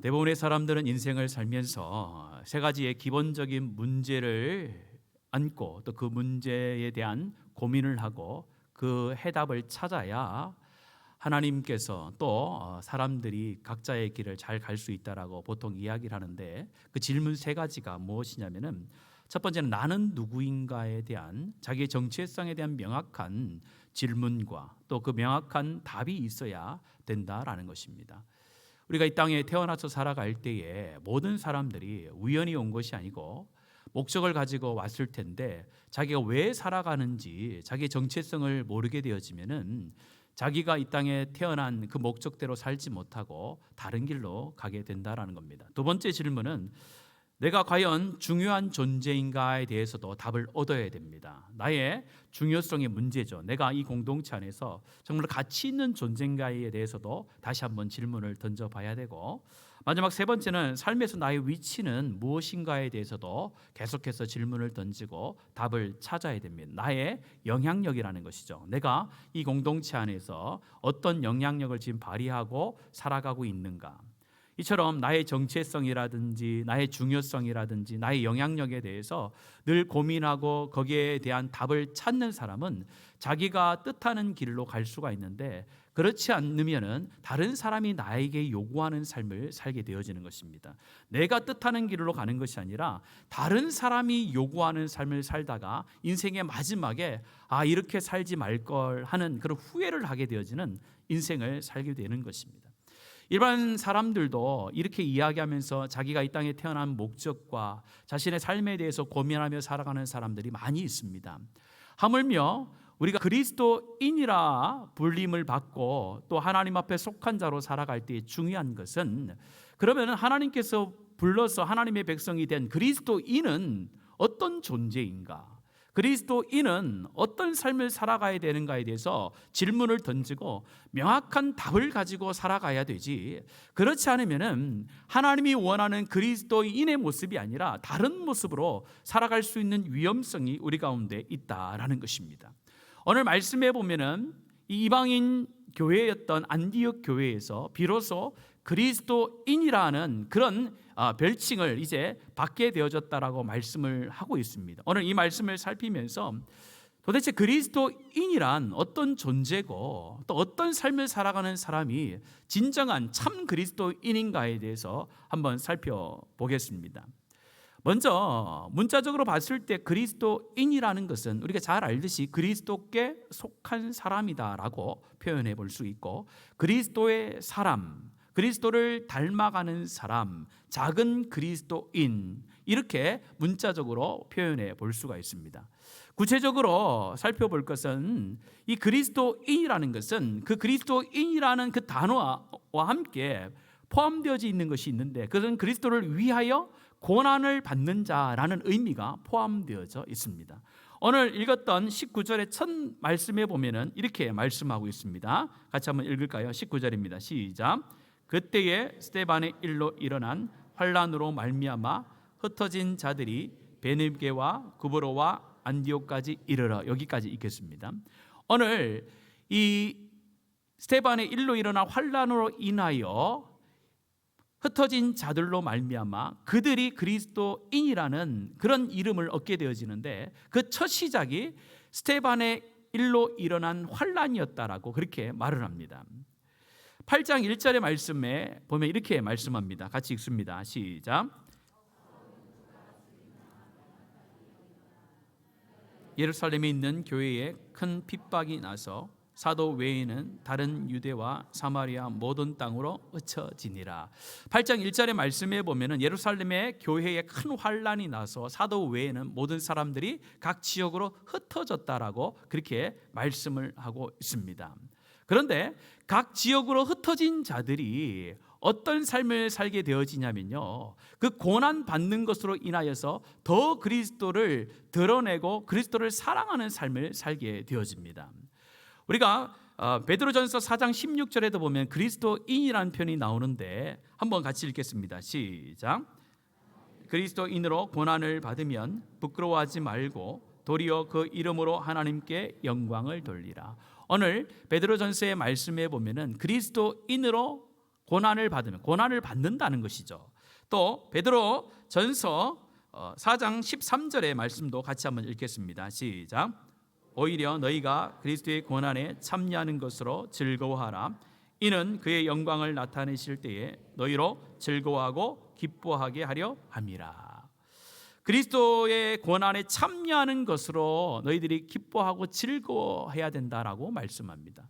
대부분의 사람들은 인생을 살면서 세 가지의 기본적인 문제를 안고 또 그 문제에 대한 고민을 하고 그 해답을 찾아야 하나님께서 또 사람들이 각자의 길을 잘 갈 수 있다라고 보통 이야기를 하는데, 그 질문 세 가지가 무엇이냐면은, 첫 번째는 나는 누구인가에 대한 자기의 정체성에 대한 명확한 질문과 또 그 명확한 답이 있어야 된다라는 것입니다. 우리가 이 땅에 태어나서 살아갈 때에 모든 사람들이 우연히 온 것이 아니고 목적을 가지고 왔을 텐데, 자기가 왜 살아가는지 자기의 정체성을 모르게 되어지면은 자기가 이 땅에 태어난 그 목적대로 살지 못하고 다른 길로 가게 된다라는 겁니다. 두 번째 질문은 내가 과연 중요한 존재인가에 대해서도 답을 얻어야 됩니다. 나의 중요성의 문제죠. 내가 이 공동체 안에서 정말 가치 있는 존재인가에 대해서도 다시 한번 질문을 던져봐야 되고, 마지막 세 번째는 삶에서 나의 위치는 무엇인가에 대해서도 계속해서 질문을 던지고 답을 찾아야 됩니다. 나의 영향력이라는 것이죠. 내가 이 공동체 안에서 어떤 영향력을 지금 발휘하고 살아가고 있는가. 이처럼 나의 정체성이라든지 나의 중요성이라든지 나의 영향력에 대해서 늘 고민하고 거기에 대한 답을 찾는 사람은 자기가 뜻하는 길로 갈 수가 있는데, 그렇지 않으면은 다른 사람이 나에게 요구하는 삶을 살게 되어지는 것입니다. 내가 뜻하는 길로 가는 것이 아니라 다른 사람이 요구하는 삶을 살다가 인생의 마지막에 이렇게 살지 말 걸 하는 그런 후회를 하게 되어지는 인생을 살게 되는 것입니다. 일반 사람들도 이렇게 이야기하면서 자기가 이 땅에 태어난 목적과 자신의 삶에 대해서 고민하며 살아가는 사람들이 많이 있습니다. 하물며 우리가 그리스도인이라 불림을 받고 또 하나님 앞에 속한 자로 살아갈 때 중요한 것은, 그러면 하나님께서 불러서 하나님의 백성이 된 그리스도인은 어떤 존재인가, 그리스도인은 어떤 삶을 살아가야 되는가에 대해서 질문을 던지고 명확한 답을 가지고 살아가야 되지, 그렇지 않으면 하나님이 원하는 그리스도인의 모습이 아니라 다른 모습으로 살아갈 수 있는 위험성이 우리 가운데 있다라는 것입니다. 오늘 말씀해 보면은 이 이방인 교회였던 안디옥 교회에서 비로소 그리스도인이라는 그런 별칭을 이제 받게 되어졌다라고 말씀을 하고 있습니다. 오늘 이 말씀을 살피면서 도대체 그리스도인이란 어떤 존재고 또 어떤 삶을 살아가는 사람이 진정한 참 그리스도인인가에 대해서 한번 살펴보겠습니다. 먼저 문자적으로 봤을 때 그리스도인이라는 것은 우리가 잘 알듯이 그리스도께 속한 사람이다라고 표현해 볼 수 있고, 그리스도의 사람, 그리스도를 닮아가는 사람, 작은 그리스도인, 이렇게 문자적으로 표현해 볼 수가 있습니다. 구체적으로 살펴볼 것은 이 그리스도인이라는 것은 그 그리스도인이라는 그 단어와 함께 포함되어져 있는 것이 있는데, 그것은 그리스도를 위하여 고난을 받는 자라는 의미가 포함되어져 있습니다. 오늘 읽었던 19절의 첫 말씀에 보면은 이렇게 말씀하고 있습니다. 같이 한번 읽을까요? 19절입니다. 시작. 그때에 스데반의 일로 일어난 환란으로 말미암아 흩어진 자들이 베느게와 구브로와 안디옥까지 이르러, 여기까지 읽겠습니다. 오늘 이 스데반의 일로 일어난 환란으로 인하여 흩어진 자들로 말미암아 그들이 그리스도인이라는 그런 이름을 얻게 되어지는데, 그 첫 시작이 스데반의 일로 일어난 환란이었다라고 그렇게 말을 합니다. 8장 1절의 말씀에 보면 이렇게 말씀합니다. 같이 읽습니다. 시작. 예루살렘에 있는 교회에 큰 핍박이 나서 사도 외에는 다른 유대와 사마리아 모든 땅으로 흩어지니라. 8장 1절의 말씀에 보면은 예루살렘의 교회에 큰 환란이 나서 사도 외에는 모든 사람들이 각 지역으로 흩어졌다라고 그렇게 말씀을 하고 있습니다. 그런데 각 지역으로 흩어진 자들이 어떤 삶을 살게 되어지냐면요, 그 고난 받는 것으로 인하여서 더 그리스도를 드러내고 그리스도를 사랑하는 삶을 살게 되어집니다. 우리가 베드로전서 4장 16절에도 보면 그리스도인이라는 표현이 나오는데 한번 같이 읽겠습니다. 시작. 그리스도인으로 고난을 받으면 부끄러워하지 말고 도리어 그 이름으로 하나님께 영광을 돌리라. 오늘 베드로전서의 말씀에 보면은 그리스도인으로 고난을 받으면 고난을 받는다는 것이죠. 또 베드로 전서 4장 13절의 말씀도 같이 한번 읽겠습니다. 시작. 오히려 너희가 그리스도의 고난에 참여하는 것으로 즐거워하라. 이는 그의 영광을 나타내실 때에 너희로 즐거워하고 기뻐하게 하려 함이라. 그리스도의 고난에 참여하는 것으로 너희들이 기뻐하고 즐거워해야 된다라고 말씀합니다.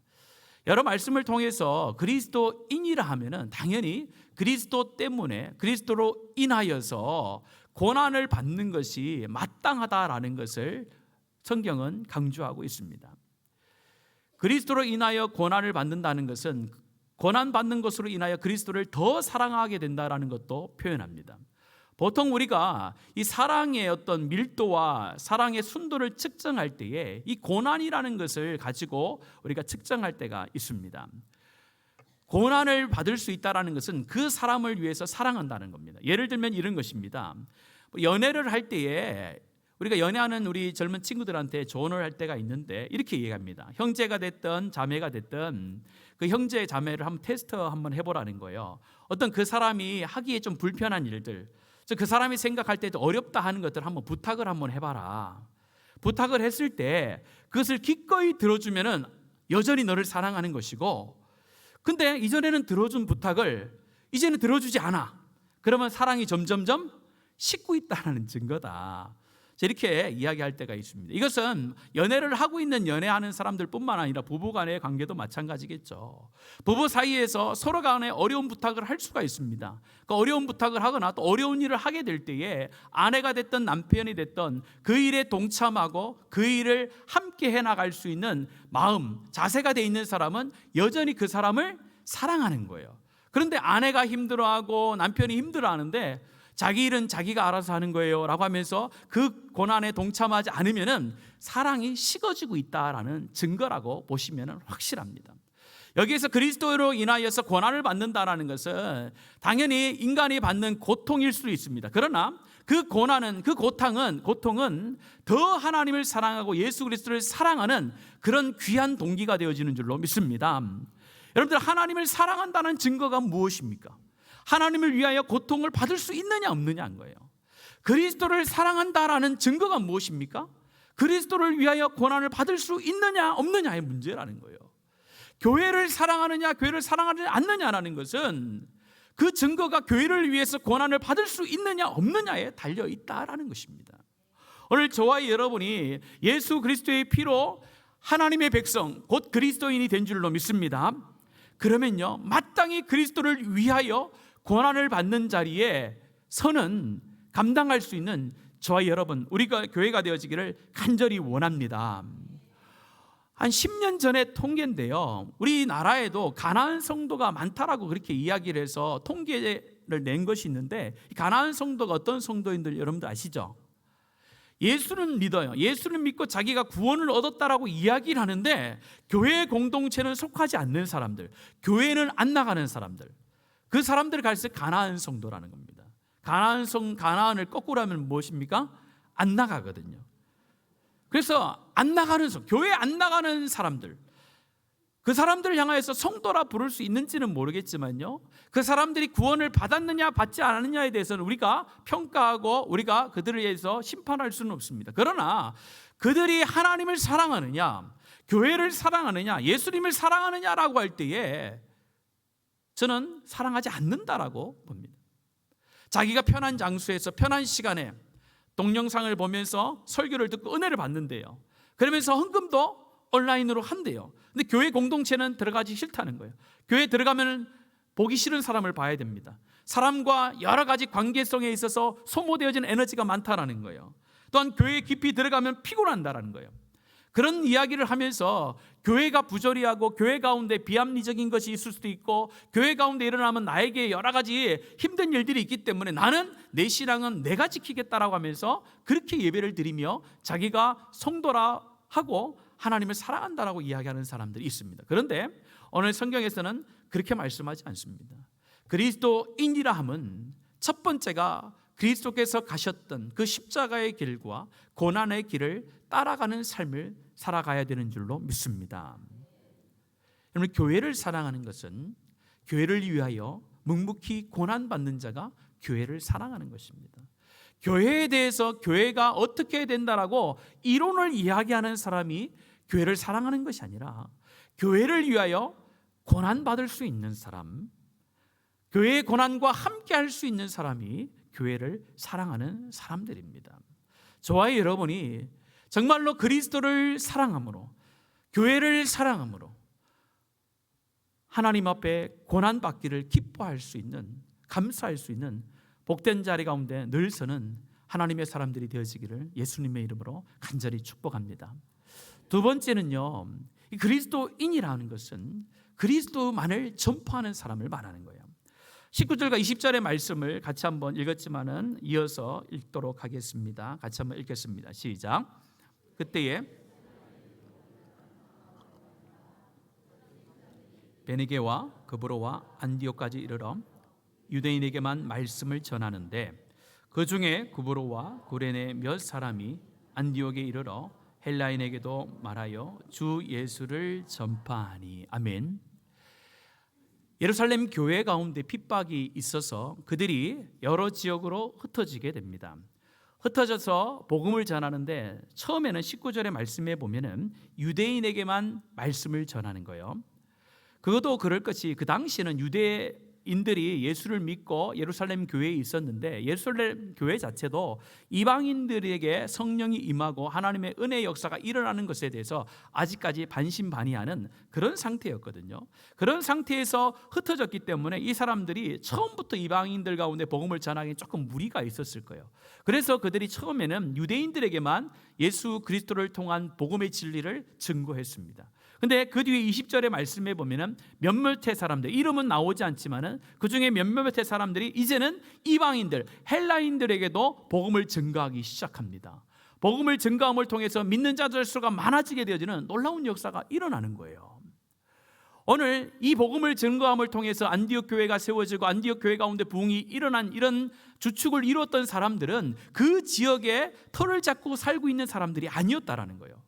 여러 말씀을 통해서 그리스도인이라 하면은 당연히 그리스도 때문에 그리스도로 인하여서 고난을 받는 것이 마땅하다라는 것을 성경은 강조하고 있습니다. 그리스도로 인하여 고난을 받는다는 것은 고난받는 것으로 인하여 그리스도를 더 사랑하게 된다라는 것도 표현합니다. 보통 우리가 이 사랑의 어떤 밀도와 사랑의 순도를 측정할 때에 이 고난이라는 것을 가지고 우리가 측정할 때가 있습니다. 고난을 받을 수 있다는 것은 그 사람을 위해서 사랑한다는 겁니다. 예를 들면 이런 것입니다. 연애를 할 때에 우리가 연애하는 우리 젊은 친구들한테 조언을 할 때가 있는데 이렇게 얘기합니다. 형제가 됐든 자매가 됐든 그 형제 자매를 한번 테스트 한번 해보라는 거예요. 어떤 그 사람이 하기에 좀 불편한 일들, 그 사람이 생각할 때도 어렵다 하는 것들 한번 부탁을 한번 해봐라. 부탁을 했을 때 그것을 기꺼이 들어주면은 여전히 너를 사랑하는 것이고, 근데 이전에는 들어준 부탁을 이제는 들어주지 않아. 그러면 사랑이 점점점 식고 있다는 증거다. 이렇게 이야기할 때가 있습니다. 이것은 연애를 하고 있는 연애하는 사람들뿐만 아니라 부부 간의 관계도 마찬가지겠죠. 부부 사이에서 서로 간에 어려운 부탁을 할 수가 있습니다. 그 어려운 부탁을 하거나 또 어려운 일을 하게 될 때에 아내가 됐든 남편이 됐든 그 일에 동참하고 그 일을 함께 해나갈 수 있는 마음, 자세가 돼 있는 사람은 여전히 그 사람을 사랑하는 거예요. 그런데 아내가 힘들어하고 남편이 힘들어하는데 자기 일은 자기가 알아서 하는 거예요 라고 하면서 그 고난에 동참하지 않으면 사랑이 식어지고 있다라는 증거라고 보시면 확실합니다. 여기에서 그리스도로 인하여서 고난을 받는다라는 것은 당연히 인간이 받는 고통일 수 있습니다. 그러나 그 고난은, 그 고통은 더 하나님을 사랑하고 예수 그리스도를 사랑하는 그런 귀한 동기가 되어지는 줄로 믿습니다. 여러분들, 하나님을 사랑한다는 증거가 무엇입니까? 하나님을 위하여 고통을 받을 수 있느냐 없느냐인 거예요. 그리스도를 사랑한다라는 증거가 무엇입니까? 그리스도를 위하여 고난을 받을 수 있느냐 없느냐의 문제라는 거예요. 교회를 사랑하느냐 교회를 사랑하지 않느냐라는 것은 그 증거가 교회를 위해서 고난을 받을 수 있느냐 없느냐에 달려있다라는 것입니다. 오늘 저와 여러분이 예수 그리스도의 피로 하나님의 백성 곧 그리스도인이 된 줄로 믿습니다. 그러면요, 마땅히 그리스도를 위하여 고난을 받는 자리에 서는 감당할 수 있는 저와 여러분, 우리가 교회가 되어지기를 간절히 원합니다. 한 10년 전에 통계인데요, 우리나라에도 가나안 성도가 많다라고 그렇게 이야기를 해서 통계를 낸 것이 있는데, 가나안 성도가 어떤 성도인들 여러분들 아시죠? 예수는 믿어요. 예수를 믿고 자기가 구원을 얻었다라고 이야기를 하는데 교회 공동체는 속하지 않는 사람들, 교회는 안 나가는 사람들, 그 사람들을 가리켜 가나안 성도라는 겁니다. 가나안을 거꾸로 하면 무엇입니까? 안 나가거든요. 그래서 안 나가는 교회 안 나가는 사람들, 그 사람들을 향하여서 성도라 부를 수 있는지는 모르겠지만요, 그 사람들이 구원을 받았느냐 받지 않았느냐에 대해서는 우리가 평가하고 우리가 그들에 대해서 심판할 수는 없습니다. 그러나 그들이 하나님을 사랑하느냐, 교회를 사랑하느냐, 예수님을 사랑하느냐라고 할 때에 저는 사랑하지 않는다라고 봅니다. 자기가 편한 장소에서 편한 시간에 동영상을 보면서 설교를 듣고 은혜를 받는데요, 그러면서 헌금도 온라인으로 한대요. 근데 교회 공동체는 들어가지 싫다는 거예요. 교회 들어가면 보기 싫은 사람을 봐야 됩니다. 사람과 여러 가지 관계성에 있어서 소모되어진 에너지가 많다라는 거예요. 또한 교회에 깊이 들어가면 피곤한다라는 거예요. 그런 이야기를 하면서 교회가 부조리하고 교회 가운데 비합리적인 것이 있을 수도 있고, 교회 가운데 일어나면 나에게 여러 가지 힘든 일들이 있기 때문에 나는 내 신앙은 내가 지키겠다라고 하면서 그렇게 예배를 드리며 자기가 성도라 하고 하나님을 사랑한다라고 이야기하는 사람들이 있습니다. 그런데 오늘 성경에서는 그렇게 말씀하지 않습니다. 그리스도인이라 함은 첫 번째가 그리스도께서 가셨던 그 십자가의 길과 고난의 길을 따라가는 삶을 살아가야 되는 줄로 믿습니다. 여러분, 교회를 사랑하는 것은 교회를 위하여 묵묵히 고난받는 자가 교회를 사랑하는 것입니다. 교회에 대해서 교회가 어떻게 해야 된다라고 이론을 이야기하는 사람이 교회를 사랑하는 것이 아니라 교회를 위하여 고난받을 수 있는 사람, 교회의 고난과 함께 할 수 있는 사람이 교회를 사랑하는 사람들입니다. 저와 여러분이 정말로 그리스도를 사랑함으로, 교회를 사랑함으로 하나님 앞에 고난받기를 기뻐할 수 있는, 감사할 수 있는 복된 자리 가운데 늘 서는 하나님의 사람들이 되어지기를 예수님의 이름으로 간절히 축복합니다. 두 번째는요, 이 그리스도인이라는 것은 그리스도만을 전파하는 사람을 말하는 거예요. 19절과 20절의 말씀을 같이 한번 읽었지만은 이어서 읽도록 하겠습니다. 같이 한번 읽겠습니다. 시작. 그때에 베니게와 그브로와 안디옥까지 이르러 유대인에게만 말씀을 전하는데 그 중에 그브로와 구레네 몇 사람이 안디옥에 이르러 헬라인에게도 말하여 주 예수를 전파하니. 아멘. 예루살렘 교회 가운데 핍박이 있어서 그들이 여러 지역으로 흩어지게 됩니다. 흩어져서 복음을 전하는데 처음에는 19절의 말씀에 보면은 유대인에게만 말씀을 전하는 거예요. 그것도 그럴 것이 그 당시에는 유대인들이 예수를 믿고 예루살렘 교회에 있었는데 예루살렘 교회 자체도 이방인들에게 성령이 임하고 하나님의 은혜의 역사가 일어나는 것에 대해서 아직까지 반신반의하는 그런 상태였거든요. 그런 상태에서 흩어졌기 때문에 이 사람들이 처음부터 이방인들 가운데 복음을 전하기 조금 무리가 있었을 거예요. 그래서 그들이 처음에는 유대인들에게만 예수 그리스도를 통한 복음의 진리를 증거했습니다. 근데 그 뒤에 20절의 말씀에 보면은 몇몇의 사람들, 이름은 나오지 않지만은 그 중에 몇몇의 사람들이 이제는 이방인들, 헬라인들에게도 복음을 증거하기 시작합니다. 복음을 증거함을 통해서 믿는 자들 수가 많아지게 되어지는 놀라운 역사가 일어나는 거예요. 오늘 이 복음을 증거함을 통해서 안디옥 교회가 세워지고 안디옥 교회 가운데 부흥이 일어난 이런 주축을 이루었던 사람들은 그 지역에 터를 잡고 살고 있는 사람들이 아니었다라는 거예요.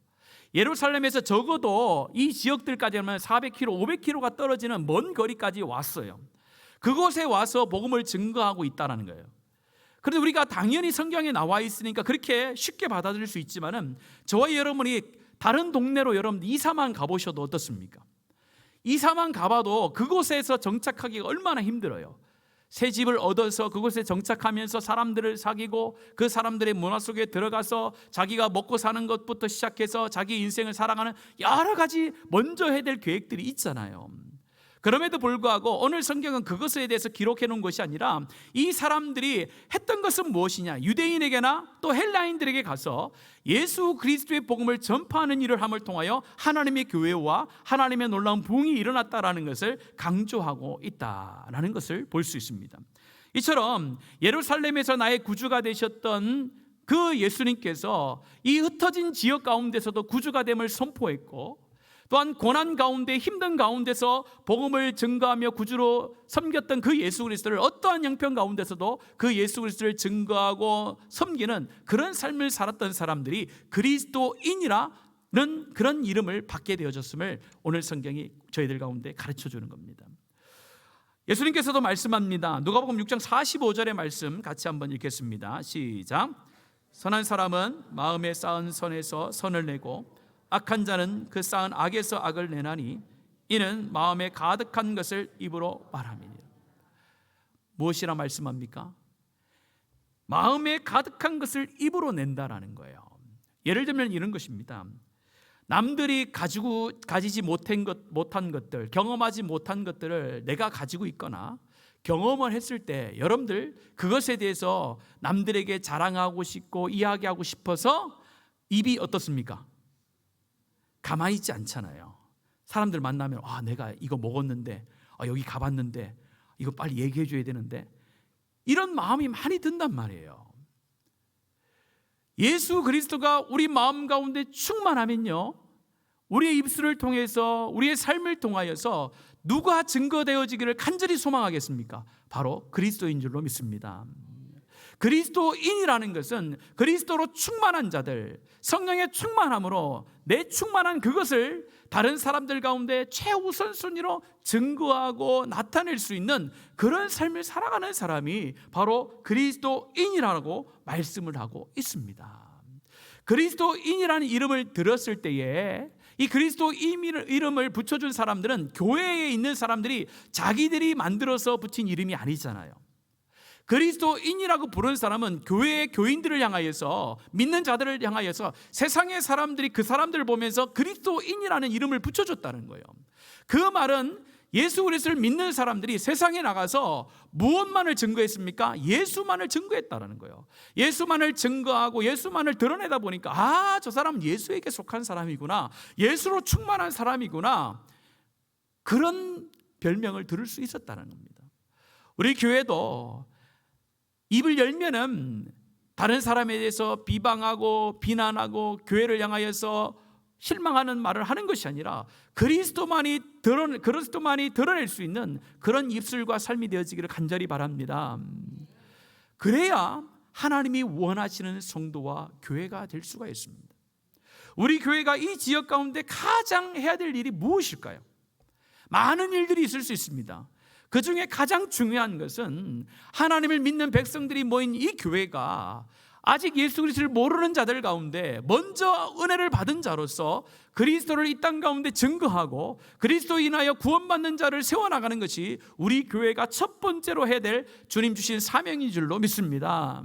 예루살렘에서 적어도 이 지역들까지 하면 400km, 500km가 떨어지는 먼 거리까지 왔어요. 그곳에 와서 복음을 증거하고 있다는 거예요. 그런데 우리가 당연히 성경에 나와 있으니까 그렇게 쉽게 받아들일 수 있지만은 저와 여러분이 다른 동네로 여러분 이사만 가보셔도 어떻습니까? 이사만 가봐도 그곳에서 정착하기가 얼마나 힘들어요. 새 집을 얻어서 그곳에 정착하면서 사람들을 사귀고 그 사람들의 문화 속에 들어가서 자기가 먹고 사는 것부터 시작해서 자기 인생을 살아가는 여러 가지 먼저 해야 될 계획들이 있잖아요. 그럼에도 불구하고 오늘 성경은 그것에 대해서 기록해 놓은 것이 아니라 이 사람들이 했던 것은 무엇이냐, 유대인에게나 또 헬라인들에게 가서 예수 그리스도의 복음을 전파하는 일을 함을 통하여 하나님의 교회와 하나님의 놀라운 부흥이 일어났다라는 것을 강조하고 있다라는 것을 볼 수 있습니다. 이처럼 예루살렘에서 나의 구주가 되셨던 그 예수님께서 이 흩어진 지역 가운데서도 구주가 됨을 선포했고, 또한 고난 가운데 힘든 가운데서 복음을 증거하며 구주로 섬겼던 그 예수 그리스도를 어떠한 형편 가운데서도 그 예수 그리스도를 증거하고 섬기는 그런 삶을 살았던 사람들이 그리스도인이라는 그런 이름을 받게 되어졌음을 오늘 성경이 저희들 가운데 가르쳐 주는 겁니다. 예수님께서도 말씀합니다. 누가복음 6장 45절의 말씀 같이 한번 읽겠습니다. 시작. 선한 사람은 마음에 쌓은 선에서 선을 내고 악한 자는 그 쌓은 악에서 악을 내나니 이는 마음에 가득한 것을 입으로 말함이니라. 무엇이라 말씀합니까? 마음에 가득한 것을 입으로 낸다라는 거예요. 예를 들면 이런 것입니다. 남들이 가지지 못한 것들, 경험하지 못한 것들을 내가 가지고 있거나 경험을 했을 때 여러분들 그것에 대해서 남들에게 자랑하고 싶고 이야기하고 싶어서 입이 어떻습니까? 가만히 있지 않잖아요. 사람들 만나면 내가 이거 먹었는데, 여기 가봤는데 이거 빨리 얘기해 줘야 되는데, 이런 마음이 많이 든단 말이에요. 예수 그리스도가 우리 마음 가운데 충만하면요, 우리의 입술을 통해서 우리의 삶을 통하여서 누가 증거되어지기를 간절히 소망하겠습니까? 바로 그리스도인 줄로 믿습니다. 그리스도인이라는 것은 그리스도로 충만한 자들, 성령의 충만함으로 내 충만한 그것을 다른 사람들 가운데 최우선순위로 증거하고 나타낼 수 있는 그런 삶을 살아가는 사람이 바로 그리스도인이라고 말씀을 하고 있습니다. 그리스도인이라는 이름을 들었을 때에 이 그리스도인 이름을 붙여준 사람들은 교회에 있는 사람들이 자기들이 만들어서 붙인 이름이 아니잖아요. 그리스도인이라고 부른 사람은 교회의 교인들을 향하여서, 믿는 자들을 향하여서 세상의 사람들이 그 사람들을 보면서 그리스도인이라는 이름을 붙여줬다는 거예요. 그 말은 예수 그리스도를 믿는 사람들이 세상에 나가서 무엇만을 증거했습니까? 예수만을 증거했다는 거예요. 예수만을 증거하고 예수만을 드러내다 보니까 저 사람은 예수에게 속한 사람이구나, 예수로 충만한 사람이구나, 그런 별명을 들을 수 있었다는 겁니다. 우리 교회도 입을 열면은 다른 사람에 대해서 비방하고 비난하고 교회를 향하여서 실망하는 말을 하는 것이 아니라 그리스도만이 드러낼 수 있는 그런 입술과 삶이 되어지기를 간절히 바랍니다. 그래야 하나님이 원하시는 성도와 교회가 될 수가 있습니다. 우리 교회가 이 지역 가운데 가장 해야 될 일이 무엇일까요? 많은 일들이 있을 수 있습니다. 그 중에 가장 중요한 것은 하나님을 믿는 백성들이 모인 이 교회가 아직 예수 그리스도를 모르는 자들 가운데 먼저 은혜를 받은 자로서 그리스도를 이 땅 가운데 증거하고 그리스도로 인하여 구원받는 자를 세워나가는 것이 우리 교회가 첫 번째로 해야 될 주님 주신 사명인 줄로 믿습니다.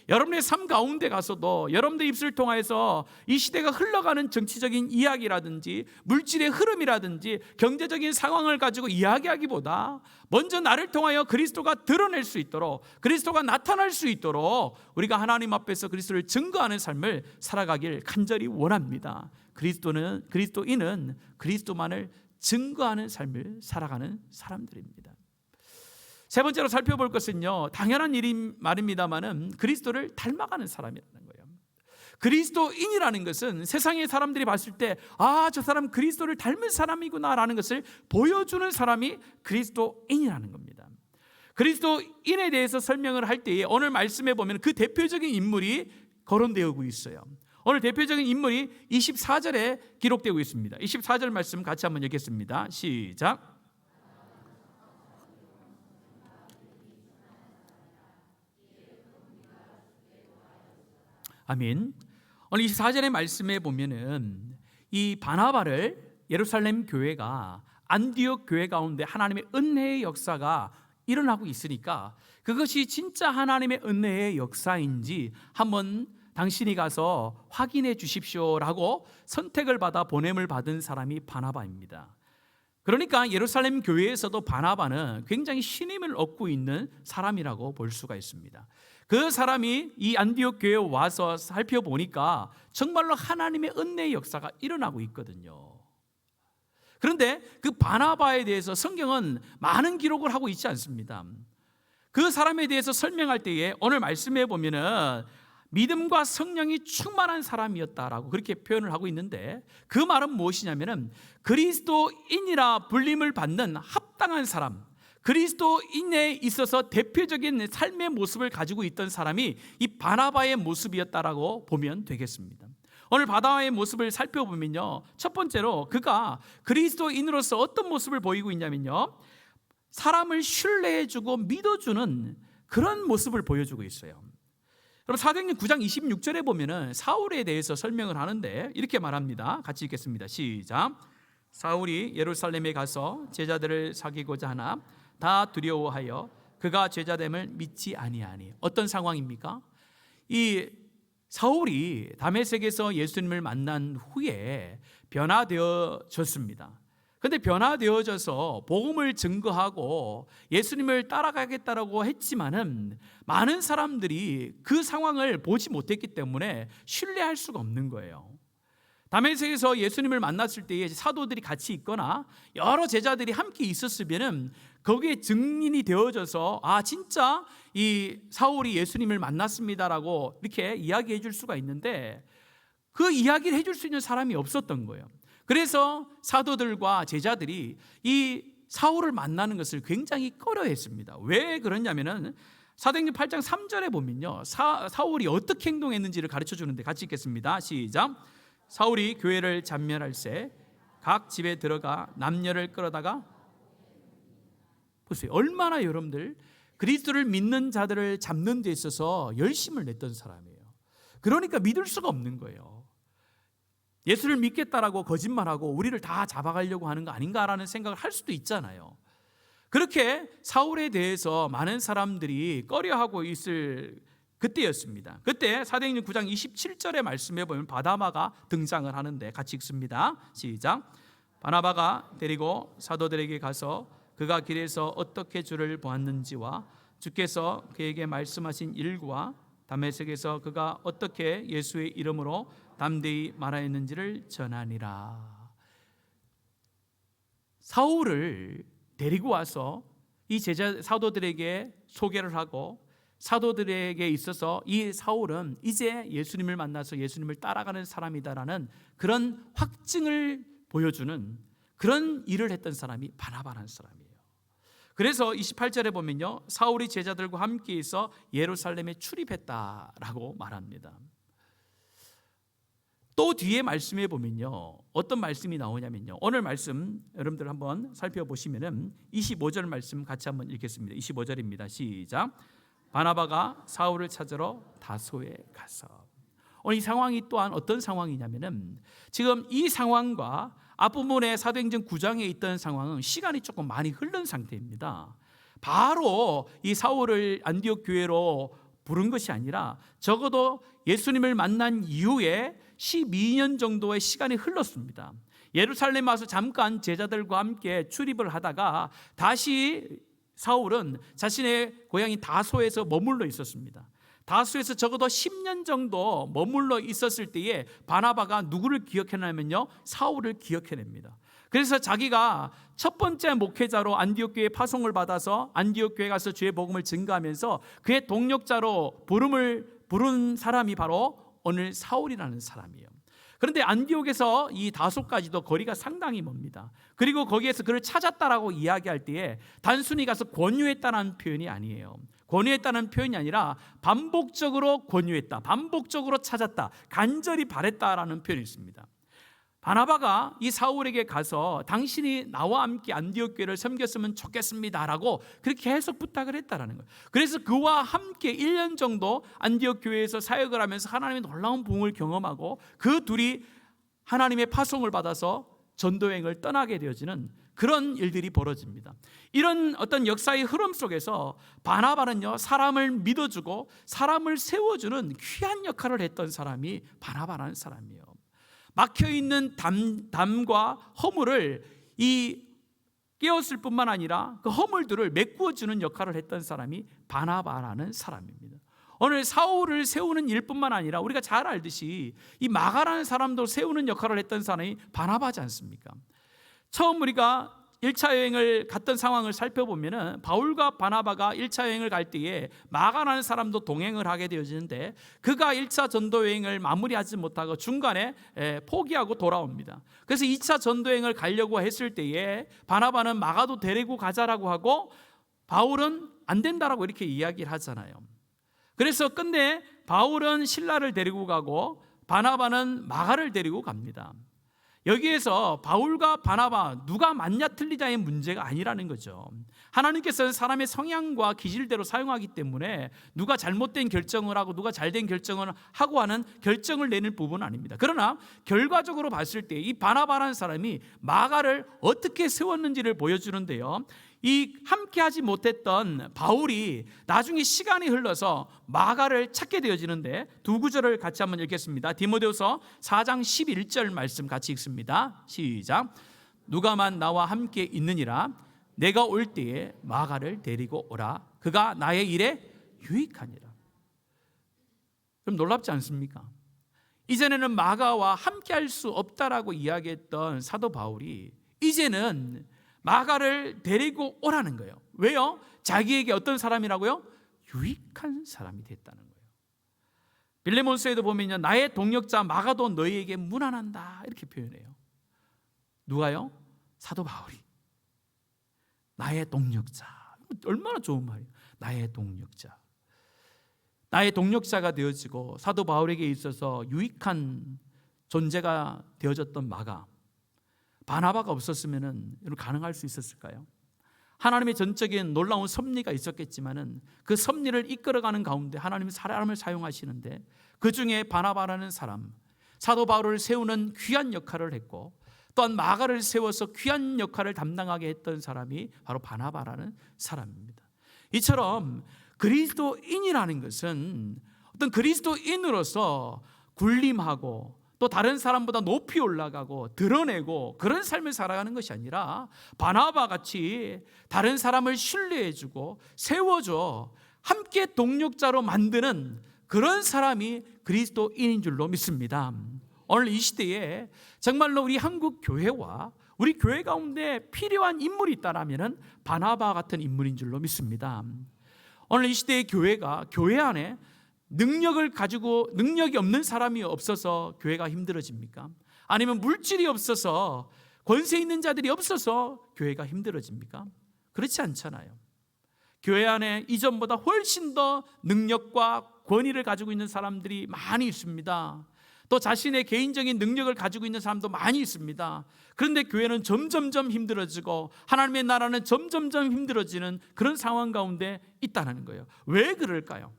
여러분의 삶 가운데 가서도 여러분의 입술을 통해서 이 시대가 흘러가는 정치적인 이야기라든지 물질의 흐름이라든지 경제적인 상황을 가지고 이야기하기보다 먼저 나를 통하여 그리스도가 드러낼 수 있도록, 그리스도가 나타날 수 있도록 우리가 하나님 앞에서 그리스도를 증거하는 삶을 살아가길 간절히 원합니다. 그리스도인은 그리스도만을 증거하는 삶을 살아가는 사람들입니다. 세 번째로 살펴볼 것은요, 당연한 일인 말입니다만은 그리스도를 닮아가는 사람이라는 거예요. 그리스도인이라는 것은 세상의 사람들이 봤을 때 저 사람 그리스도를 닮은 사람이구나라는 것을 보여주는 사람이 그리스도인이라는 겁니다. 그리스도인에 대해서 설명을 할 때에 오늘 말씀에 보면 그 대표적인 인물이 거론되고 있어요. 오늘 대표적인 인물이 24절에 기록되고 있습니다. 24절 말씀 같이 한번 읽겠습니다. 시작. 아멘. 오늘 24절의 말씀에 보면은 이 바나바를 예루살렘 교회가 안디옥 교회 가운데 하나님의 은혜의 역사가 일어나고 있으니까 그것이 진짜 하나님의 은혜의 역사인지 한번 당신이 가서 확인해 주십시오라고 선택을 받아 보냄을 받은 사람이 바나바입니다. 그러니까 예루살렘 교회에서도 바나바는 굉장히 신임을 얻고 있는 사람이라고 볼 수가 있습니다. 그 사람이 이 안디옥 교회에 와서 살펴보니까 정말로 하나님의 은혜의 역사가 일어나고 있거든요. 그런데 그 바나바에 대해서 성경은 많은 기록을 하고 있지 않습니다. 그 사람에 대해서 설명할 때에 오늘 말씀해 보면은 믿음과 성령이 충만한 사람이었다라고 그렇게 표현을 하고 있는데 그 말은 무엇이냐면은 그리스도인이라 불림을 받는 합당한 사람, 그리스도인에 있어서 대표적인 삶의 모습을 가지고 있던 사람이 이 바나바의 모습이었다라고 보면 되겠습니다. 오늘 바나바의 모습을 살펴보면요, 첫 번째로 그가 그리스도인으로서 어떤 모습을 보이고 있냐면요, 사람을 신뢰해주고 믿어주는 그런 모습을 보여주고 있어요. 여러분 사도행전 9장 26절에 보면은 사울에 대해서 설명을 하는데 이렇게 말합니다. 같이 읽겠습니다. 시작. 사울이 예루살렘에 가서 제자들을 사귀고자 하나 다 두려워하여 그가 제자됨을 믿지 아니하니. 어떤 상황입니까? 이 사울이 다메섹에서 예수님을 만난 후에 변화되어졌습니다. 그런데 변화되어져서 복음을 증거하고 예수님을 따라가겠다라고 했지만은 많은 사람들이 그 상황을 보지 못했기 때문에 신뢰할 수가 없는 거예요. 다메섹에서 예수님을 만났을 때에 사도들이 같이 있거나 여러 제자들이 함께 있었으면은 거기에 증인이 되어져서 진짜 이 사울이 예수님을 만났습니다라고 이렇게 이야기해 줄 수가 있는데 그 이야기를 해줄 수 있는 사람이 없었던 거예요. 그래서 사도들과 제자들이 이 사울을 만나는 것을 굉장히 꺼려했습니다. 왜 그러냐면은 사도행전 8장 3절에 보면요, 사울이 어떻게 행동했는지를 가르쳐 주는데 같이 읽겠습니다. 시작. 사울이 교회를 잔멸할새 각 집에 들어가 남녀를 끌어다가, 보세요, 얼마나 여러분들 그리스도를 믿는 자들을 잡는 데 있어서 열심을 냈던 사람이에요. 그러니까 믿을 수가 없는 거예요. 예수를 믿겠다라고 거짓말하고 우리를 다 잡아가려고 하는 거 아닌가라는 생각을 할 수도 있잖아요. 그렇게 사울에 대해서 많은 사람들이 꺼려하고 있을 그때였습니다. 그때 사도행전 9장 27절의 말씀에 보면 바나바가 등장을 하는데 같이 읽습니다. 시작. 바나바가 데리고 사도들에게 가서 그가 길에서 어떻게 주를 보았는지와 주께서 그에게 말씀하신 일과 다메섹에서 그가 어떻게 예수의 이름으로 담대히 말하였는지를 전하니라. 사울을 데리고 와서 이 제자 사도들에게 소개를 하고, 사도들에게 있어서 이 사울은 이제 예수님을 만나서 예수님을 따라가는 사람이다라는 그런 확증을 보여주는 그런 일을 했던 사람이 바나바라는 사람이에요. 그래서 28절에 보면요, 사울이 제자들과 함께 있어 예루살렘에 출입했다라고 말합니다. 또 뒤에 말씀에 보면요, 어떤 말씀이 나오냐면요, 오늘 말씀 여러분들 한번 살펴보시면은 25절 말씀 같이 한번 읽겠습니다. 25절입니다. 시작. 바나바가 사울을 찾으러 다소에 가서. 오늘 이 상황이 또한 어떤 상황이냐면은 지금 이 상황과 앞부분에 사도행전 9장에 있던 상황은 시간이 조금 많이 흐른 상태입니다. 바로 이 사울을 안디옥 교회로 부른 것이 아니라 적어도 예수님을 만난 이후에 12년 정도의 시간이 흘렀습니다. 예루살렘 와서 잠깐 제자들과 함께 출입을 하다가 다시 사울은 자신의 고향인 다소에서 머물러 있었습니다. 다소에서 적어도 10년 정도 머물러 있었을 때에 바나바가 누구를 기억해내면요, 사울을 기억해냅니다. 그래서 자기가 첫 번째 목회자로 안디옥 교회에 파송을 받아서 안디옥 교회에 가서 주의 복음을 증거하면서 그의 동력자로 부른 사람이 바로 오늘 사울이라는 사람이에요. 그런데 안디옥에서 이 다소까지도 거리가 상당히 멉니다. 그리고 거기에서 그를 찾았다라고 이야기할 때에 단순히 가서 권유했다는 표현이 아니에요. 권유했다는 표현이 아니라 반복적으로 권유했다, 반복적으로 찾았다, 간절히 바랬다라는 표현이 있습니다. 바나바가 이 사울에게 가서 당신이 나와 함께 안디옥 교회를 섬겼으면 좋겠습니다라고 그렇게 계속 부탁을 했다라는 거예요. 그래서 그와 함께 1년 정도 안디옥 교회에서 사역을 하면서 하나님의 놀라운 부흥을 경험하고 그 둘이 하나님의 파송을 받아서 전도여행을 떠나게 되어지는 그런 일들이 벌어집니다. 이런 어떤 역사의 흐름 속에서 바나바는요, 사람을 믿어주고 사람을 세워주는 귀한 역할을 했던 사람이 바나바라는 사람이에요. 막혀있는 담과 허물을 깨었을 뿐만 아니라 그 허물들을 메꾸어주는 역할을 했던 사람이 바나바라는 사람입니다. 오늘 사울을 세우는 일뿐만 아니라 우리가 잘 알듯이 이 마가라는 사람도 세우는 역할을 했던 사람이 바나바지 않습니까? 처음 우리가 1차 여행을 갔던 상황을 살펴보면 바울과 바나바가 1차 여행을 갈 때에 마가라는 사람도 동행을 하게 되어지는데 그가 1차 전도 여행을 마무리하지 못하고 중간에 포기하고 돌아옵니다. 그래서 2차 전도 여행을 가려고 했을 때에 바나바는 마가도 데리고 가자라고 하고 바울은 안 된다라고 이렇게 이야기를 하잖아요. 그래서 끝내 바울은 실라를 데리고 가고 바나바는 마가를 데리고 갑니다. 여기에서 바울과 바나바 누가 맞냐 틀리자의 문제가 아니라는 거죠. 하나님께서는 사람의 성향과 기질대로 사용하기 때문에 누가 잘못된 결정을 하고 누가 잘된 결정을 하고 하는 결정을 내는 부분은 아닙니다. 그러나 결과적으로 봤을 때 이 바나바라는 사람이 마가를 어떻게 세웠는지를 보여주는데요, 이 함께하지 못했던 바울이 나중에 시간이 흘러서 마가를 찾게 되어지는데 두 구절을 같이 한번 읽겠습니다. 디모데후서 4장 11절 말씀 같이 읽습니다. 시작. 누가만 나와 함께 있느니라. 내가 올 때에 마가를 데리고 오라. 그가 나의 일에 유익하니라. 그럼 놀랍지 않습니까? 이전에는 마가와 함께할 수 없다라고 이야기했던 사도 바울이 이제는 마가를 데리고 오라는 거예요. 왜요? 자기에게 어떤 사람이라고요? 유익한 사람이 됐다는 거예요. 빌레몬서에도 보면 나의 동역자 마가도 너희에게 문안한다 이렇게 표현해요. 누가요? 사도 바울이. 나의 동역자. 얼마나 좋은 말이에요. 나의 동역자. 나의 동력자가 되어지고 사도 바울에게 있어서 유익한 존재가 되어졌던 마가, 바나바가 없었으면 가능할 수 있었을까요? 하나님의 전적인 놀라운 섭리가 있었겠지만은 그 섭리를 이끌어가는 가운데 하나님은 사람을 사용하시는데 그 중에 바나바라는 사람, 사도 바울을 세우는 귀한 역할을 했고 또한 마가를 세워서 귀한 역할을 담당하게 했던 사람이 바로 바나바라는 사람입니다. 이처럼 그리스도인이라는 것은 어떤 그리스도인으로서 군림하고 또 다른 사람보다 높이 올라가고 드러내고 그런 삶을 살아가는 것이 아니라 바나바 같이 다른 사람을 신뢰해주고 세워줘 함께 동력자로 만드는 그런 사람이 그리스도인인 줄로 믿습니다. 오늘 이 시대에 정말로 우리 한국 교회와 우리 교회 가운데 필요한 인물이 있다면 바나바 같은 인물인 줄로 믿습니다. 오늘 이 시대의 교회가 교회 안에 능력이 없는 사람이 없어서 교회가 힘들어집니까? 아니면 물질이 없어서 권세 있는 자들이 없어서 교회가 힘들어집니까? 그렇지 않잖아요. 교회 안에 이전보다 훨씬 더 능력과 권위를 가지고 있는 사람들이 많이 있습니다. 또 자신의 개인적인 능력을 가지고 있는 사람도 많이 있습니다. 그런데 교회는 점점점 힘들어지고 하나님의 나라는 점점점 힘들어지는 그런 상황 가운데 있다는 거예요. 왜 그럴까요?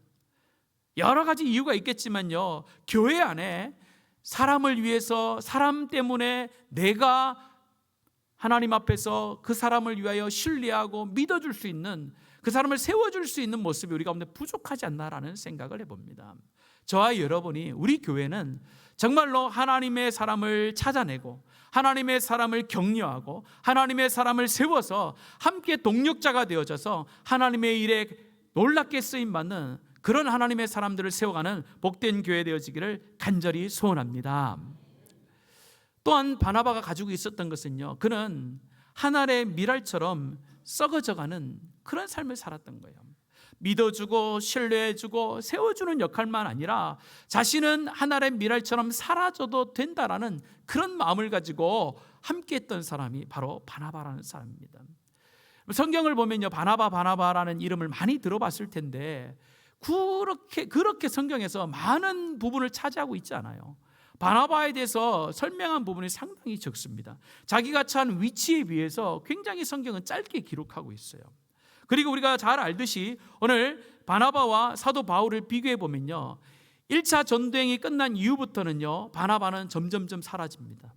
여러 가지 이유가 있겠지만요, 교회 안에 사람을 위해서 사람 때문에 내가 하나님 앞에서 그 사람을 위하여 신뢰하고 믿어줄 수 있는, 그 사람을 세워줄 수 있는 모습이 우리 가운데 부족하지 않나라는 생각을 해봅니다. 저와 여러분이, 우리 교회는 정말로 하나님의 사람을 찾아내고 하나님의 사람을 격려하고 하나님의 사람을 세워서 함께 동력자가 되어져서 하나님의 일에 놀랍게 쓰임받는 그런 하나님의 사람들을 세워가는 복된 교회 되어지기를 간절히 소원합니다. 또한 바나바가 가지고 있었던 것은요, 그는 한 알의 밀알처럼 썩어져가는 그런 삶을 살았던 거예요. 믿어주고 신뢰해주고 세워주는 역할만 아니라 자신은 한 알의 밀알처럼 사라져도 된다라는 그런 마음을 가지고 함께했던 사람이 바로 바나바라는 사람입니다. 성경을 보면요, 바나바라는 이름을 많이 들어봤을 텐데 그렇게 성경에서 많은 부분을 차지하고 있지 않아요. 바나바에 대해서 설명한 부분이 상당히 적습니다. 자기가 처한 위치에 비해서 굉장히 성경은 짧게 기록하고 있어요. 그리고 우리가 잘 알듯이 오늘 바나바와 사도 바울을 비교해 보면요, 1차 전도행이 끝난 이후부터는요, 바나바는 점점점 사라집니다.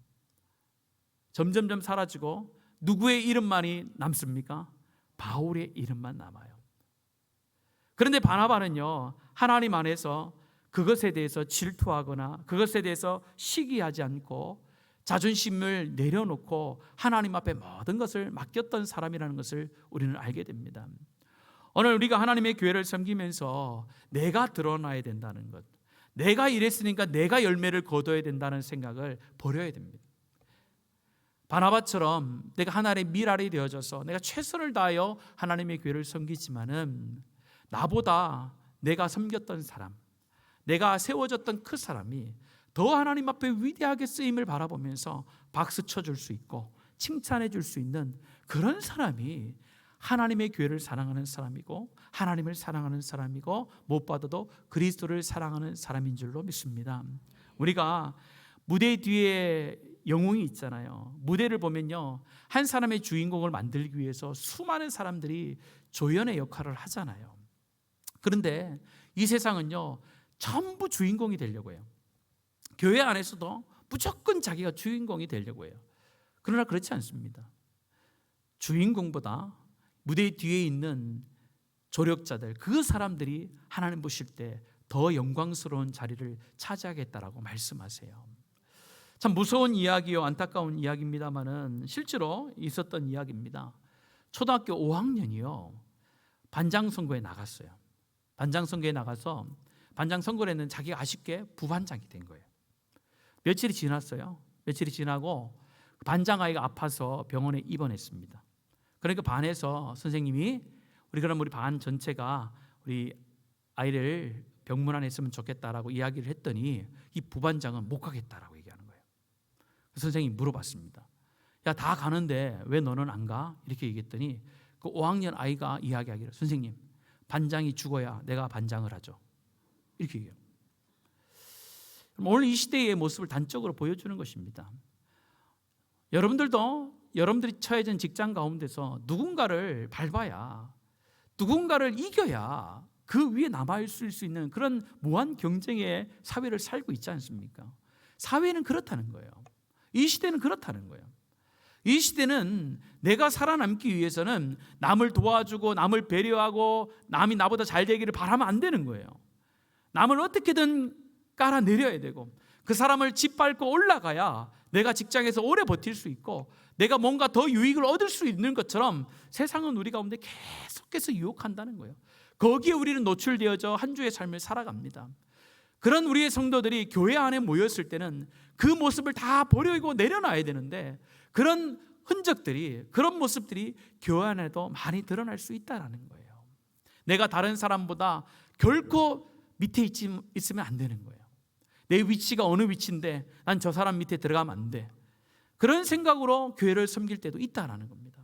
점점점 사라지고 누구의 이름만이 남습니까? 바울의 이름만 남아요. 그런데 바나바는요, 하나님 안에서 그것에 대해서 질투하거나 그것에 대해서 시기하지 않고 자존심을 내려놓고 하나님 앞에 모든 것을 맡겼던 사람이라는 것을 우리는 알게 됩니다. 오늘 우리가 하나님의 교회를 섬기면서 내가 드러나야 된다는 것, 내가 이랬으니까 내가 열매를 거둬야 된다는 생각을 버려야 됩니다. 바나바처럼 내가 하나님의 밀알이 되어져서 내가 최선을 다하여 하나님의 교회를 섬기지만은 나보다 내가 섬겼던 사람, 내가 세워졌던 그 사람이 더 하나님 앞에 위대하게 쓰임을 바라보면서 박수 쳐줄 수 있고 칭찬해 줄 수 있는 그런 사람이 하나님의 교회를 사랑하는 사람이고 하나님을 사랑하는 사람이고 무엇보다도 그리스도를 사랑하는 사람인 줄로 믿습니다. 우리가 무대 뒤에 영웅이 있잖아요. 무대를 보면요, 한 사람의 주인공을 만들기 위해서 수많은 사람들이 조연의 역할을 하잖아요. 그런데 이 세상은요, 전부 주인공이 되려고 해요. 교회 안에서도 무조건 자기가 주인공이 되려고 해요. 그러나 그렇지 않습니다. 주인공보다 무대 뒤에 있는 조력자들, 그 사람들이 하나님 보실 때 더 영광스러운 자리를 차지하겠다라고 말씀하세요. 참 무서운 이야기요, 안타까운 이야기입니다만은 실제로 있었던 이야기입니다. 초등학교 5학년이요, 반장선거에 나갔어요. 반장선거에 나가서 반장선거를 했는데 자기가 아쉽게 부반장이 된 거예요. 며칠이 지났어요. 며칠이 지나고 반장 아이가 아파서 병원에 입원했습니다. 그러니까 반에서 선생님이 우리 반 전체가 우리 아이를 병문안에 있으면 좋겠다라고 이야기를 했더니 이 부반장은 못 가겠다라고 얘기하는 거예요. 선생님이 물어봤습니다. 야, 다 가는데 왜 너는 안 가? 이렇게 얘기했더니 그 5학년 아이가 이야기하기를, 선생님, 반장이 죽어야 내가 반장을 하죠. 이렇게 얘기해요. 오늘 이 시대의 모습을 단적으로 보여주는 것입니다. 여러분들도 여러분들이 처해진 직장 가운데서 누군가를 밟아야, 누군가를 이겨야 그 위에 남아있을 수 있는 그런 무한 경쟁의 사회를 살고 있지 않습니까? 사회는 그렇다는 거예요. 이 시대는 그렇다는 거예요. 이 시대는 내가 살아남기 위해서는 남을 도와주고 남을 배려하고 남이 나보다 잘 되기를 바라면 안 되는 거예요. 남을 어떻게든 깔아내려야 되고 그 사람을 짓밟고 올라가야 내가 직장에서 오래 버틸 수 있고 내가 뭔가 더 유익을 얻을 수 있는 것처럼 세상은 우리 가운데 계속해서 유혹한다는 거예요. 거기에 우리는 노출되어져 한 주의 삶을 살아갑니다. 그런 우리의 성도들이 교회 안에 모였을 때는 그 모습을 다 버리고 내려놔야 되는데 그런 흔적들이, 그런 모습들이 교회 안에도 많이 드러날 수 있다는 거예요. 내가 다른 사람보다 결코 밑에 있으면 안 되는 거예요. 내 위치가 어느 위치인데 난 저 사람 밑에 들어가면 안 돼. 그런 생각으로 교회를 섬길 때도 있다는 겁니다.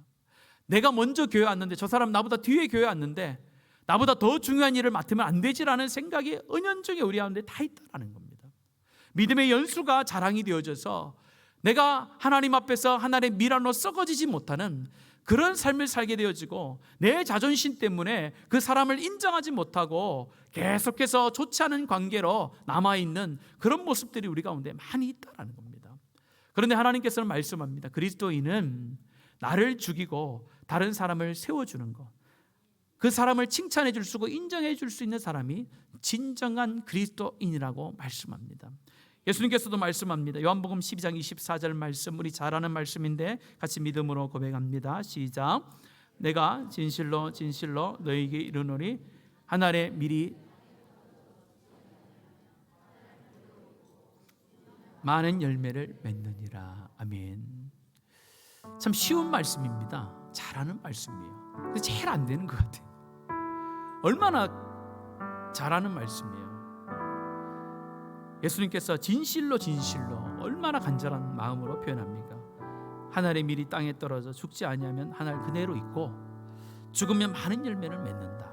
내가 먼저 교회 왔는데 저 사람 나보다 뒤에 교회 왔는데 나보다 더 중요한 일을 맡으면 안 되지라는 생각이 은연중에 우리 가운데 다 있다는 겁니다. 믿음의 연수가 자랑이 되어져서 내가 하나님 앞에서 하나님의 미랄로 썩어지지 못하는 그런 삶을 살게 되어지고 내 자존심 때문에 그 사람을 인정하지 못하고 계속해서 좋지 않은 관계로 남아있는 그런 모습들이 우리 가운데 많이 있다는 겁니다. 그런데 하나님께서는 말씀합니다. 그리스도인은 나를 죽이고 다른 사람을 세워주는 것, 그 사람을 칭찬해 줄 수 있고 인정해 줄 수 있는 사람이 진정한 그리스도인이라고 말씀합니다. 예수님께서도 말씀합니다. 요한복음 12장 24절 말씀, 우리 잘 아는 말씀인데 같이 믿음으로 고백합니다. 시작. 내가 진실로 진실로 너에게 이르노니 한 알에 미리 많은 열매를 맺느니라. 아멘. 참 쉬운 말씀입니다. 잘 아는 말씀이에요. 근데 제일 안 되는 것 같아요. 얼마나 잘하는 말씀이에요. 예수님께서 진실로 진실로 얼마나 간절한 마음으로 표현합니까? 한 알의 밀이 땅에 떨어져 죽지 아니하면 한 알 그대로 있고 죽으면 많은 열매를 맺는다.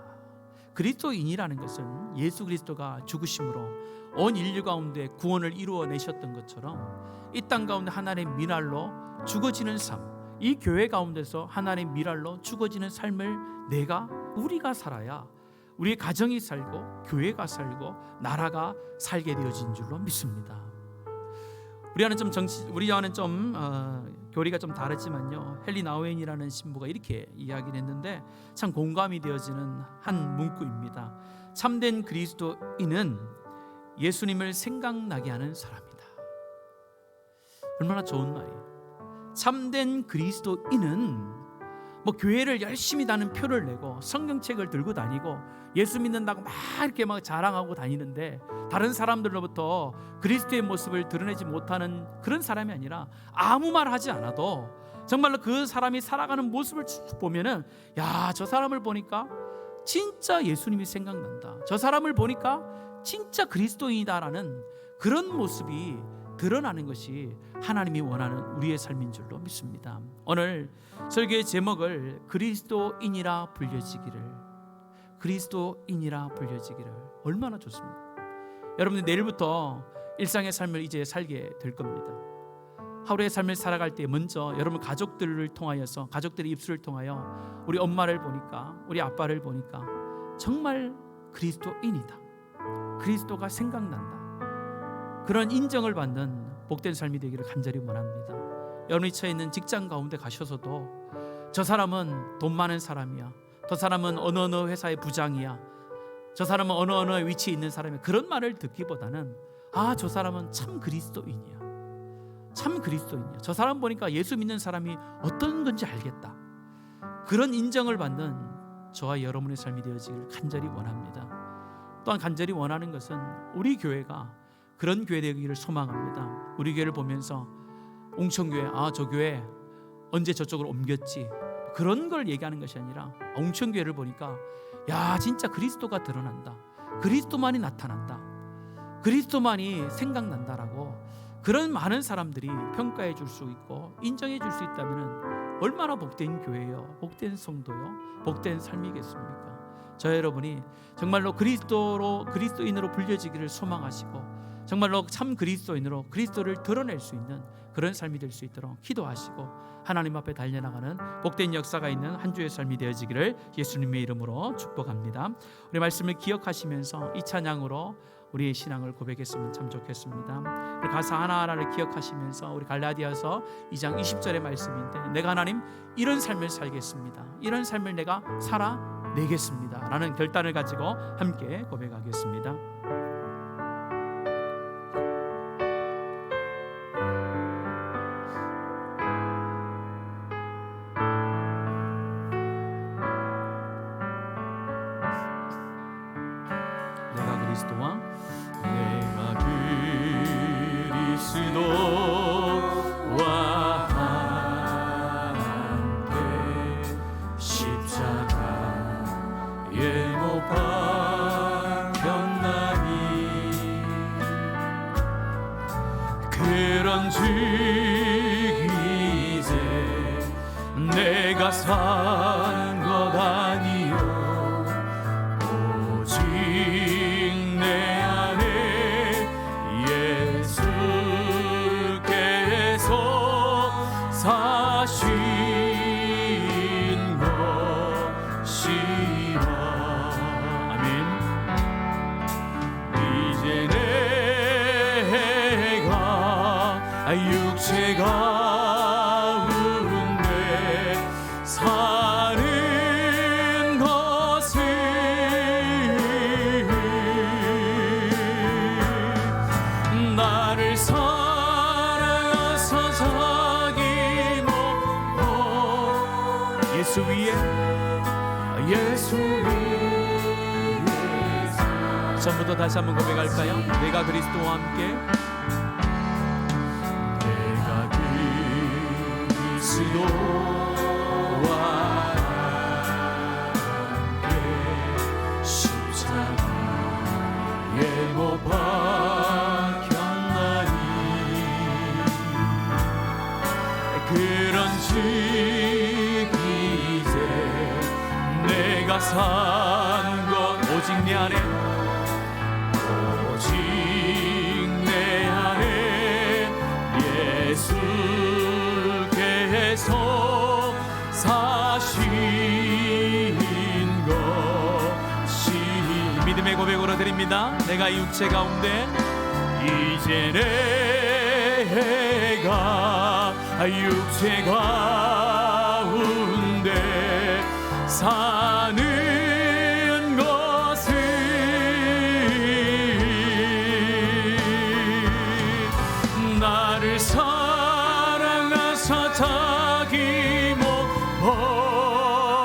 그리스도인이라는 것은 예수 그리스도가 죽으심으로 온 인류 가운데 구원을 이루어내셨던 것처럼 이 땅 가운데 하나님의 미랄로 죽어지는 삶, 이 교회 가운데서 하나님의 미랄로 죽어지는 삶을 우리가 살아야 우리의 가정이 살고 교회가 살고 나라가 살게 되어진 줄로 믿습니다. 우리와는 좀 교리가 좀 다르지만요, 헨리 나우엔이라는 신부가 이렇게 이야기를 했는데 참 공감이 되어지는 한 문구입니다. 참된 그리스도인은 예수님을 생각나게 하는 사람이다. 얼마나 좋은 말이에요. 참된 그리스도인은 교회를 열심히 다는 표를 내고 성경책을 들고 다니고 예수 믿는다고 막 이렇게 자랑하고 다니는데 다른 사람들로부터 그리스도의 모습을 드러내지 못하는 그런 사람이 아니라 아무 말 하지 않아도 정말로 그 사람이 살아가는 모습을 쭉 보면은 야, 저 사람을 보니까 진짜 예수님이 생각난다. 저 사람을 보니까 진짜 그리스도인이다라는 그런 모습이 드러나는 것이 하나님이 원하는 우리의 삶인 줄로 믿습니다. 오늘 설교의 제목을 그리스도인이라 불려지기를, 그리스도인이라 불려지기를, 얼마나 좋습니다. 여러분들 내일부터 일상의 삶을 이제 살게 될 겁니다. 하루의 삶을 살아갈 때 먼저 여러분 가족들을 통하여서, 가족들의 입술을 통하여 우리 엄마를 보니까, 우리 아빠를 보니까 정말 그리스도인이다, 그리스도가 생각난다, 그런 인정을 받는 복된 삶이 되기를 간절히 원합니다. 여러분이 처해 있는 직장 가운데 가셔서도 저 사람은 돈 많은 사람이야, 저 사람은 어느 회사의 부장이야, 저 사람은 어느 위치에 있는 사람이야, 그런 말을 듣기보다는 저 사람은 참 그리스도인이야, 참 그리스도인이야, 저 사람 보니까 예수 믿는 사람이 어떤 건지 알겠다, 그런 인정을 받는 저와 여러분의 삶이 되어지기를 간절히 원합니다. 또한 간절히 원하는 것은 우리 교회가 그런 교회 되기를 소망합니다. 우리 교회를 보면서 옹천교회, 저 교회 언제 저쪽으로 옮겼지, 그런 걸 얘기하는 것이 아니라 옹천교회를 보니까 야, 진짜 그리스도가 드러난다, 그리스도만이 나타난다, 그리스도만이 생각난다라고 그런 많은 사람들이 평가해 줄 수 있고 인정해 줄 수 있다면 얼마나 복된 교회요, 복된 성도요, 복된 삶이겠습니까? 저 여러분이 정말로 그리스도인으로 불려지기를 소망하시고 정말로 참 그리스도인으로 그리스도를 드러낼 수 있는 그런 삶이 될 수 있도록 기도하시고 하나님 앞에 달려나가는 복된 역사가 있는 한 주의 삶이 되어지기를 예수님의 이름으로 축복합니다. 우리 말씀을 기억하시면서 이 찬양으로 우리의 신앙을 고백했으면 참 좋겠습니다. 우리 가사 하나하나를 기억하시면서 우리 갈라디아서 2장 20절의 말씀인데, 내가 하나님 이런 삶을 살겠습니다, 이런 삶을 내가 살아내겠습니다 라는 결단을 가지고 함께 고백하겠습니다. 내가 그리스도와 함께 십자가에 못 박혔나니, 그런즉 이제 내가 산 것 아니요 오직 내 안에 예수께서 사신 것이라. 아멘. 이제 내가 육체 가운데 사는 것은 나를 사랑하사 자기 몸 예수 위에 전부터 다시 한번 고백할까요? 내가 그리스도와 함께, 내가 그리스도와 함께 십자가에 못 박혔나니, 그런즉 이제 내가 산 것 오직 내 안에, 오직 내 안에 예수께서 사신 것이. 믿음의 고백으로 드립니다. 내가 육체 가운데, 이제 내가 육체 가운데 사는 것은 나를 사랑하사 자기 몸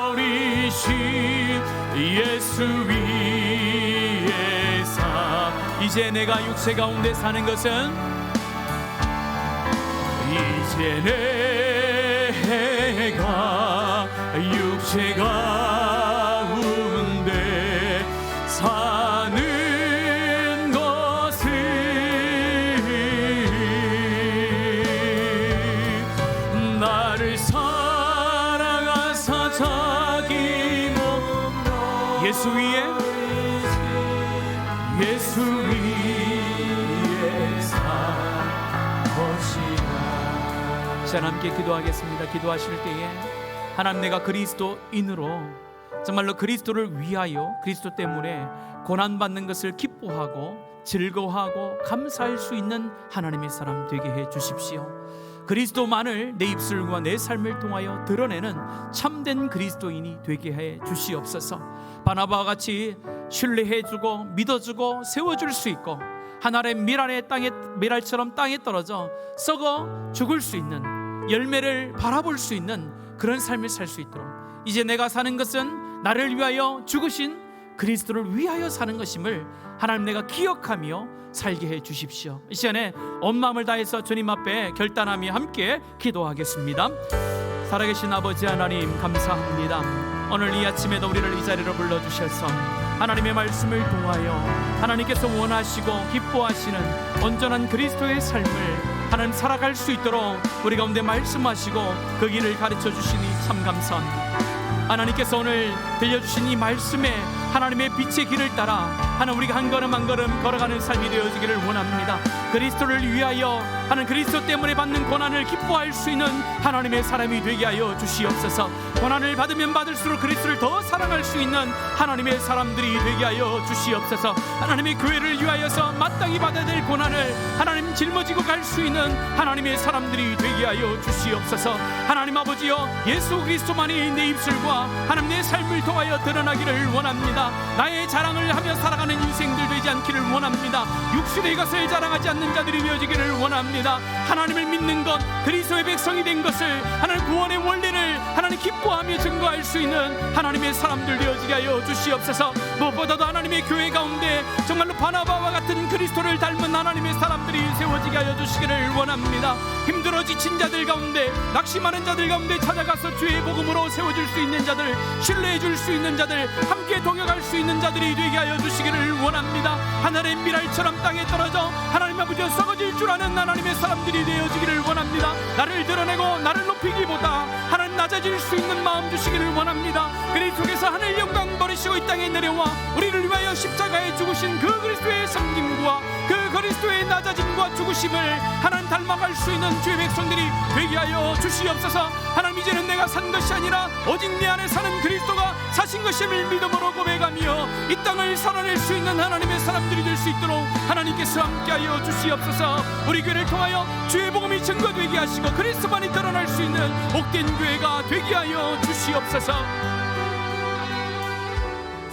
버리신 예수 위에 사. 이제 내가 육체 가운데 사는 것은, 이제 내가 육체 가운데 사는 것은 나를 사랑하사 자기 몸 예수 위에 산 것이라. 자, 함께 기도하겠습니다. 기도하실 때에 하나님, 내가 그리스도인으로 정말로 그리스도를 위하여 그리스도 때문에 고난받는 것을 기뻐하고 즐거워하고 감사할 수 있는 하나님의 사람 되게 해 주십시오. 그리스도만을 내 입술과 내 삶을 통하여 드러내는 참된 그리스도인이 되게 해 주시옵소서. 바나바와 같이 신뢰해주고 믿어주고 세워줄 수 있고, 하늘의 미랄처럼 땅에 떨어져 썩어 죽을 수 있는 열매를 바라볼 수 있는 그런 삶을 살 수 있도록, 이제 내가 사는 것은 나를 위하여 죽으신 그리스도를 위하여 사는 것임을 하나님 내가 기억하며 살게 해 주십시오. 이 시간에 온 마음을 다해서 주님 앞에 결단하며 함께 기도하겠습니다. 살아계신 아버지 하나님, 감사합니다. 오늘 이 아침에도 우리를 이 자리로 불러주셔서 하나님의 말씀을 통하여 하나님께서 원하시고 기뻐하시는 온전한 그리스도의 삶을 하나님 살아갈 수 있도록 우리 가운데 말씀하시고 그 길을 가르쳐 주시니 참 감사합니다. 하나님께서 오늘 들려주신 이 말씀에 하나님의 빛의 길을 따라 하나님 우리가 한 걸음 한 걸음 걸어가는 삶이 되어지기를 원합니다. 그리스도를 위하여 하나님 그리스도 때문에 받는 고난을 기뻐할 수 있는 하나님의 사람이 되게 하여 주시옵소서. 고난을 받으면 받을수록 그리스도를 더 사랑할 수 있는 하나님의 사람들이 되게 하여 주시옵소서. 하나님의 교회를 위하여서 마땅히 받아야 될 고난을 하나님 짊어지고 갈 수 있는 하나님의 사람들이 되게 하여 주시옵소서. 하나님 아버지여, 예수 그리스도만이 내 입술과 하나님 내 삶을 통하여 드러나기를 원합니다. 나의 자랑을 하며 살아가는 인생들 되지 않기를 원합니다. 육신의 것을 자랑하지 않는 자들이 되어지기를 원합니다. 하나님을 믿는 것, 그리스도의 백성이 된 것을 하나님 구원의 원리를 하나님 기뻐하며 증거할 수 있는 하나님의 사람들 되어지게 하여 주시옵소서. 무엇보다도 하나님의 교회 가운데 정말로 바나바와 같은 그리스도를 닮은 하나님의 사람들이 세워지게 하여 주시기를 원합니다. 힘들어 지친 자들 가운데, 낙심하는 자들 가운데 찾아가서 주의 복음으로 세워줄 수 있는 자들, 신뢰해 줄 수 있는 자들, 함께 동역할 수 있는 자들이 되게 하여 주시기를 원합니다. 하늘의 미랄처럼 땅에 떨어져 하나님 아버지 썩어질 줄 아는 하나님의 사람들이 되어지기를 원합니다. 나를 드러내고 나를 높이기보다 하나님 낮아질 수 있는 마음 주시기를 원합니다. 그리스도께서 하늘 영광 버리시고 이 땅에 내려와 우리를 위하여 십자가에 죽으신 그 그리스도의 섬김과 그 그리스도의 낮아짐과 죽으심을 하나님 닮아갈 수 있는 주의 백성들이 되게 하여 주시옵소서. 하나님, 이제는 내가 산 것이 아니라 오직 내 안에 사는 그리스도가 사신 것임을 믿음으로 고백하며 이 땅을 살아낼 수 있는 하나님의 사람들이 될 수 있도록 하나님께서 함께하여 주시옵소서. 우리 교회를 통하여 주의 복음이 증거되게 하시고 그리스도만이 드러날 수 있는 복된 교회가 되게 하여 주시옵소서.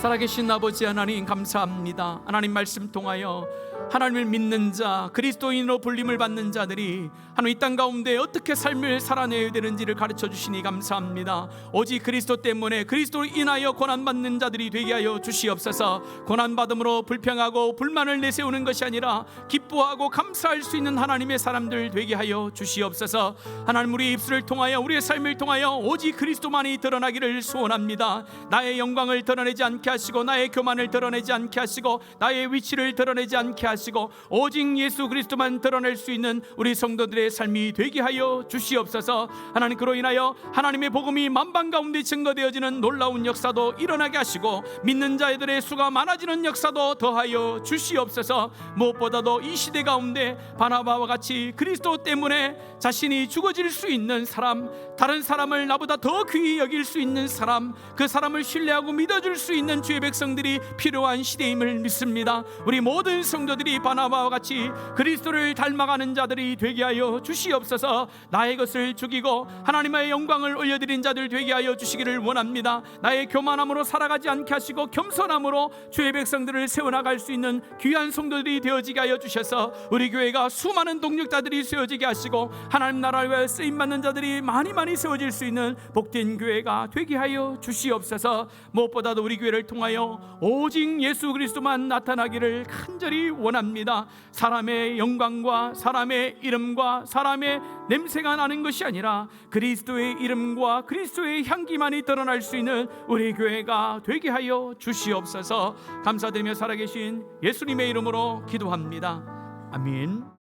살아계신 아버지 하나님, 감사합니다. 하나님 말씀 통하여 하나님을 믿는 자, 그리스도인으로 불림을 받는 자들이 하나님 이 땅 가운데 어떻게 삶을 살아내야 되는지를 가르쳐 주시니 감사합니다. 오직 그리스도 때문에, 그리스도로 인하여 고난받는 자들이 되게 하여 주시옵소서. 고난받음으로 불평하고 불만을 내세우는 것이 아니라 기뻐하고 감사할 수 있는 하나님의 사람들 되게 하여 주시옵소서. 하나님, 우리의 입술을 통하여, 우리의 삶을 통하여 오직 그리스도만이 드러나기를 소원합니다. 나의 영광을 드러내지 않게 하시고, 나의 교만을 드러내지 않게 하시고, 나의 위치를 드러내지 않게 하시고, 오직 예수 그리스도만 드러낼 수 있는 우리 성도들의 삶이 되게 하여 주시옵소서. 하나님, 그로 인하여 하나님의 복음이 만방 가운데 증거되어지는 놀라운 역사도 일어나게 하시고 믿는 자들의 수가 많아지는 역사도 더하여 주시옵소서. 무엇보다도 이 시대 가운데 바나바와 같이 그리스도 때문에 자신이 죽어질 수 있는 사람, 다른 사람을 나보다 더 귀히 여길 수 있는 사람, 그 사람을 신뢰하고 믿어줄 수 있는 주의 백성들이 필요한 시대임을 믿습니다. 우리 모든 성도들이 바나바와 같이 그리스도를 닮아가는 자들이 되게 하여 주시옵소서. 나의 것을 죽이고 하나님의 영광을 올려드린 자들 되게 하여 주시기를 원합니다. 나의 교만함으로 살아가지 않게 하시고 겸손함으로 주의 백성들을 세워나갈 수 있는 귀한 성도들이 되어지게 하여 주셔서 우리 교회가 수많은 동력자들이 세워지게 하시고 하나님 나라를 위하여 쓰임받는 자들이 많이 세워질 수 있는 복된 교회가 되게 하여 주시옵소서. 무엇보다도 우리 교회를 통하여 오직 예수 그리스도만 나타나기를 간절히 원합니다. 사람의 영광과 사람의 이름과 사람의 냄새가 나는 것이 아니라 그리스도의 이름과 그리스도의 향기만이 드러날 수 있는 우리 교회가 되게 하여 주시옵소서. 감사드리며 살아계신 예수님의 이름으로 기도합니다. 아멘.